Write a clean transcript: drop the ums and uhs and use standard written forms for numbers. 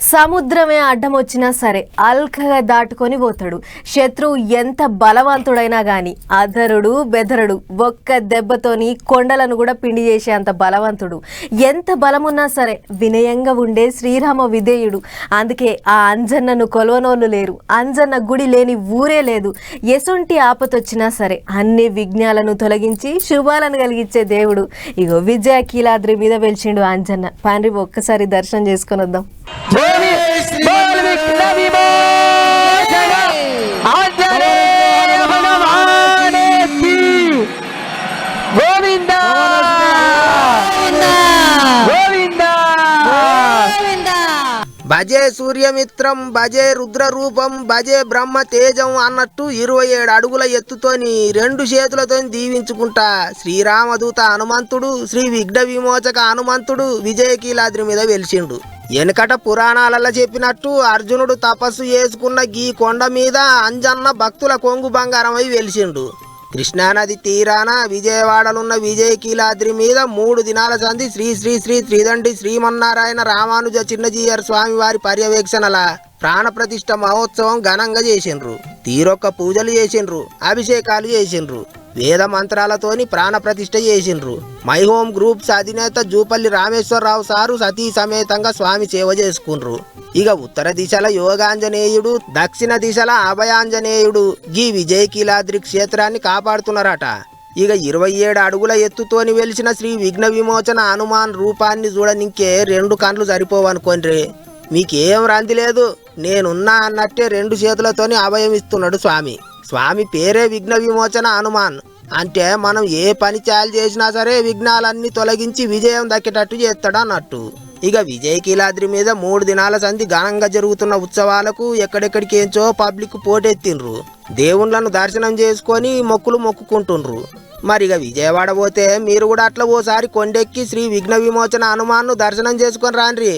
సముద్రమే అడ్డం వచ్చినా సరే అల్కగా దాటుకొని పోతాడు. శత్రువు ఎంత బలవంతుడైనా గాని అధరుడు బెదరుడు ఒక్క దెబ్బతోని కొండలను కూడా పిండి చేసే అంత బలవంతుడు. ఎంత బలమున్నా సరే వినయంగా ఉండే శ్రీరామ విధేయుడు. అందుకే ఆ అంజన్నను కొలవనోళ్ళు లేరు, అంజన్న గుడి లేని ఊరే లేదు. ఎసొంటి ఆపతొచ్చినా సరే అన్ని విఘ్నాలను తొలగించి శుభాలను కలిగించే దేవుడు. ఇగో విజయ కీలాద్రి మీద వెలిచిండు అంజన్న. పాండ్రి ఒక్కసారి దర్శనం చేసుకొని వద్దాం. భజే సూర్యమిత్రం, భజే రుద్ర రూపం, భజే బ్రహ్మ తేజం అన్నట్టు 27 అడుగుల ఎత్తుతోని 2 చేతులతో దీవించుకుంటా శ్రీరామదూత హనుమంతుడు, శ్రీ విఘ్న విమోచక హనుమంతుడు విజయకీలాద్రి మీద వెలిసిండు. వెనకట పురాణాలలో చెప్పినట్టు అర్జునుడు తపస్సు చేసుకున్న గీ కొండ మీద అంజన్న భక్తుల కొంగు బంగారమై వెలిసిండు. కృష్ణానది తీరాన విజయవాడలున్న విజయకీలాద్రి మీద 3 దినాల సంధి శ్రీ శ్రీ శ్రీ త్రిదండి శ్రీమన్నారాయణ రామానుజ చిన్నజీయర్ స్వామి వారి పర్యవేక్షణల ప్రాణ ప్రతిష్ఠ మహోత్సవం ఘనంగా చేసిండ్రు. తీరొక్క పూజలు చేసిండ్రు, అభిషేకాలు చేసిండ్రు, వేద మంత్రాలతోని ప్రాణ ప్రతిష్ఠ చేసిండ్రు. మై హోమ్ గ్రూప్స్ అధినేత జూపల్లి రామేశ్వరరావు సారు సతీ సమేతంగా స్వామి సేవ చేసుకుండ్రు. ఇక ఉత్తర దిశల యోగాంజనేయుడు, దక్షిణ దిశల అభయాంజనేయుడు గీ విజయకీలాద్రి క్షేత్రాన్ని కాపాడుతున్నారట. ఇక 27 అడుగుల ఎత్తుతోని వెలిసిన శ్రీ విఘ్న విమోచన హనుమాన్ రూపాన్ని చూడనింకే 2 కండ్లు సరిపోవనుకోండి. మీకేం రంది లేదు, నేనున్నా అన్నట్టే 2 చేతులతోని అభయం ఇస్తున్నాడు స్వామి. స్వామి పేరే విఘ్న విమోచన హనుమాన్. అంటే మనం ఏ పని చాలు చేసినా సరే విఘ్నాలన్నీ తొలగించి విజయం దక్కేటట్టు చేస్తాడు అన్నట్టు. ఇక విజయకీలాద్రి మీద 3 దినాల సంధి ఘనంగా జరుగుతున్న ఉత్సవాలకు ఎక్కడెక్కడికేంచో పబ్లిక్ పోటెత్తిండ్రు. దేవుళ్ళను దర్శనం చేసుకొని మొక్కులు మొక్కుకుంటుండ్రు. మరి ఇక విజయవాడ పోతే మీరు కూడా అట్లా ఓసారి కొండెక్కి శ్రీ విఘ్న విమోచన హనుమాన్ను దర్శనం చేసుకొని రాండ్రి.